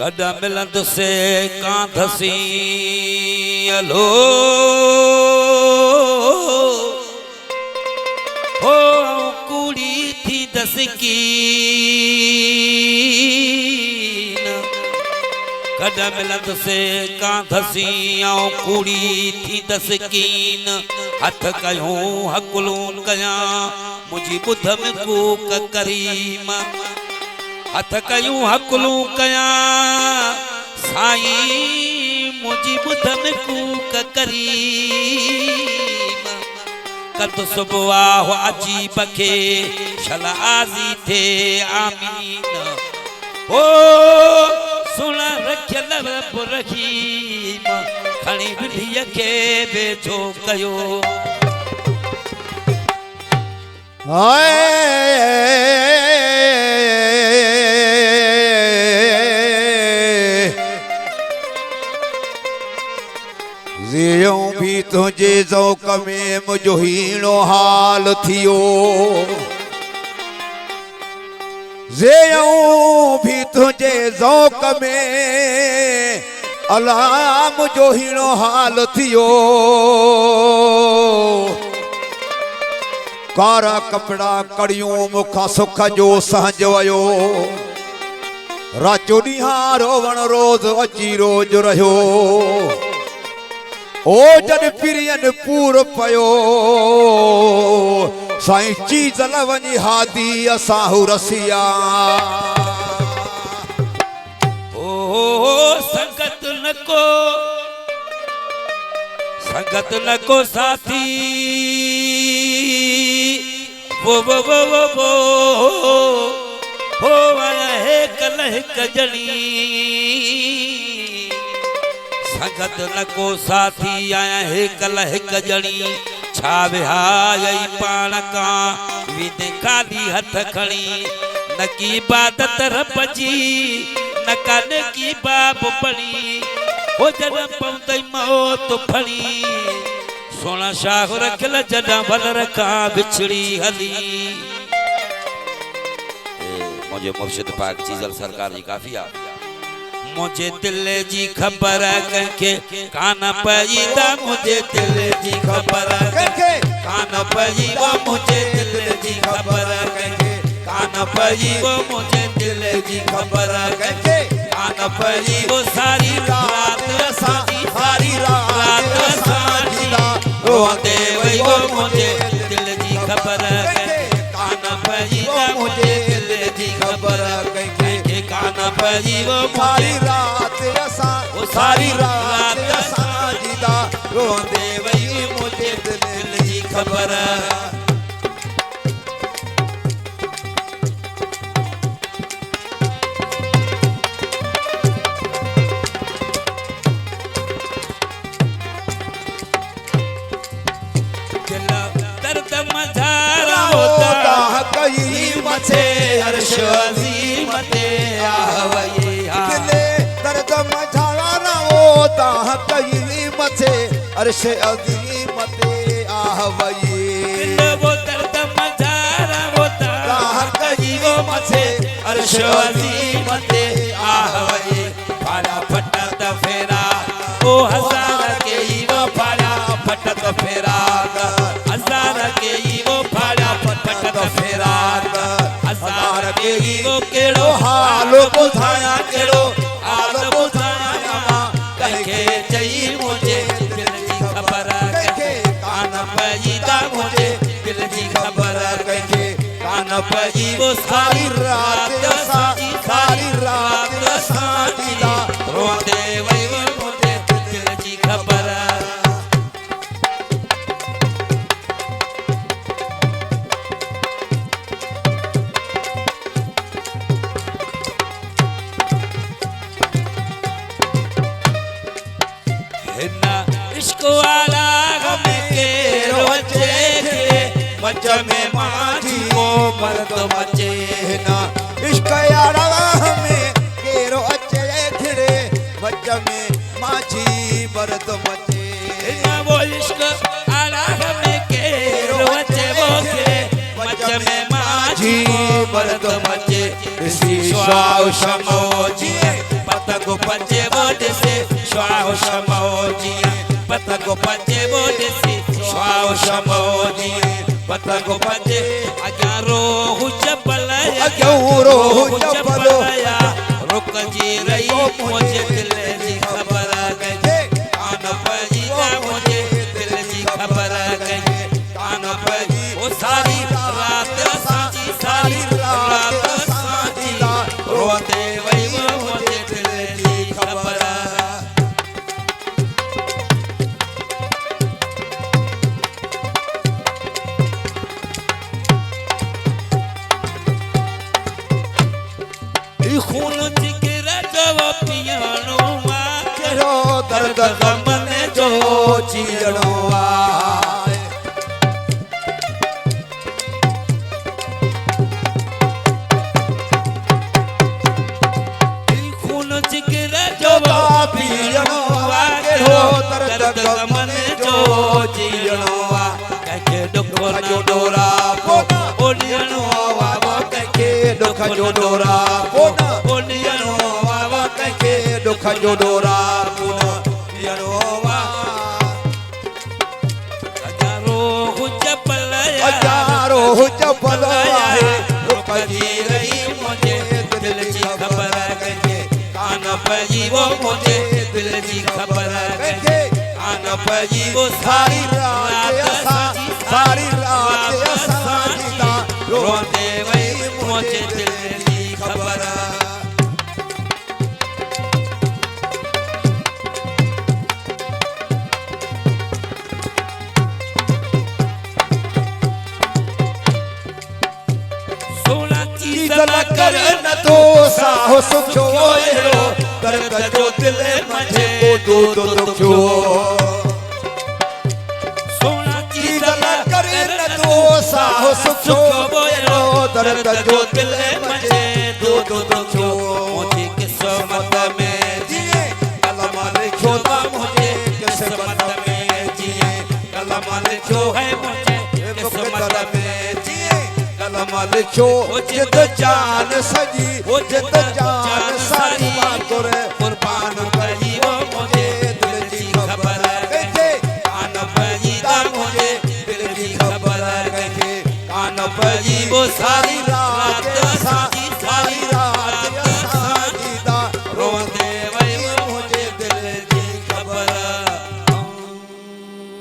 कदा मिलंद से कांधसी अलो हो कुड़ी थी दस की कदा मिलंद से कांधसी कुड़ी थी दस कीन हथ कयूं हकुलूं कया मुझी बुध में कूक करीम हथ कयूं हकुलूं कया साईं मुझी बुध में कूक करीम कद सुबह हो अची बखे शल आजी थे आमीन ओ सुन रखियल रब रहीम खणी विधीअ खे वेझो कयो ज़ियूं भी तुझे ज़ौक़ में मुझो हीणो हाल थियो ज़ियूं भी तुझे ज़ौक़ में अला मुझो हीणो हाल थियो कारा कपड़ा कड़ियों मुखा सुख जो सहज वयो राचो ॾींहां रोवण रोज़ अची रोज रहियो ओ जन पिरियन पूर पयो साईं चीज़ लवनी हादी असाहु रसिया ओ संगत न को साथी वो है कलह कजनी संगत न को साथी आया है कलह कजनी छा विहाई पाण का विदे खाली हथ खणी न की इबादत रब जी न कन की बाब पड़ी हो जन पौंदई मौत फणी सोना शाह रखल जडा भल रखा बिछड़ी हली मुझे मुर्शिद पाक चीजल सरकार जी काफी आ मुझे दिल जी खबर कंखे कान पईदा मुझे दिल जी खबर कंखे कान पईवो मुझे दिल जी खबर कंखे कान पईवो मुझे दिल जी खबर कंखे कान पईवो सारी रात साजी रोंदे वईवो मुझे दिल जी खबर कंखे कान पईदा मुझे दिल जी खबर कंखे कान पईवो सारी रात साजीदा रोंदे वई मुझे दिल जी खबर दर्द मझारा होता कई मचे अर्श अज़ीम ते आवई दर्द मझारा होता कई मचे अर्श अज़ीम ते आवई वो दर्द मझारा होता कई मचे अर्श अज़ीम ते आवई फाड़ा फटत फेरा ओ हजार के वो फाड़ा फटत फेरा हजार के वो फाड़ा फटत फेरा हजार के वो केड़ो हाल बुधाया केड़ो हाल बुधाया कहे चई मुझे दिल जी खबर कहे कान पईदा मुझे दिल जी खबर कहे कान पई वो सारी रात साजीदा रोंदे वई मुझे दिल जी खबर इश्क वाला गम के रोचे मच में माझी को मर्द मचे ना इश्क यारा में केरो अचे खिड़े मच में माझी मर्द मचे ना वो इश्क आला में केरो अचे वो खिड़े मच में माझी मर्द मचे इसी श्वास समोजी पत पतंग पंजे बोड से श्वाओ शमोजी पतंग पंजे बोड से श्वाओ शमोजी पतंग पंजे अग्यारो हुचपलया अग्यारो हुचपलया रुक जी रही मुझे दिल जी खबर गई कान पजी मुझे दिल जी खबर गई कान पजी वो सारी रात साची सारी रात साची रोते वही मुझे दिल जी खबर खून जिगर जब पियानो केरो दर्द गम ने जो चीरणो खून जिगर जब पियानो केरो दर्द गम ने जो चीरणो कहे दुख जो डोरा ओलियनो वावा कहे दुख जो डोरा ओलियनो वावा कहे दुख जो डोरा अजारो हुचपलया रुक जी रही मुझे दिल जी खबर गई कान पजी वो मुझे दिल जी खबर गई कान पजी वो सारी रात सारी रात साजीदा रोते वही मुझे दिल जी खबर कर न तो साहो सुखो एरो दर्द जो दिल मझे दो दो दुखो सोना की दला कर न तो साहो सुखो एरो दर्द जो दिल मझे दो दो दुखो मुझे किस्मत में जिए कलम लिखो ता मुझे किस्मत में जिए कलम लिखो है मुझे किस्मत में जिए कलम लिखो जित जान सजी जित जान सारी बातों रे कुर्बान करी वो मुझे दिल जी खबर गई कान पजी दा मुझे दिल जी खबर गई कान पजी वो सारी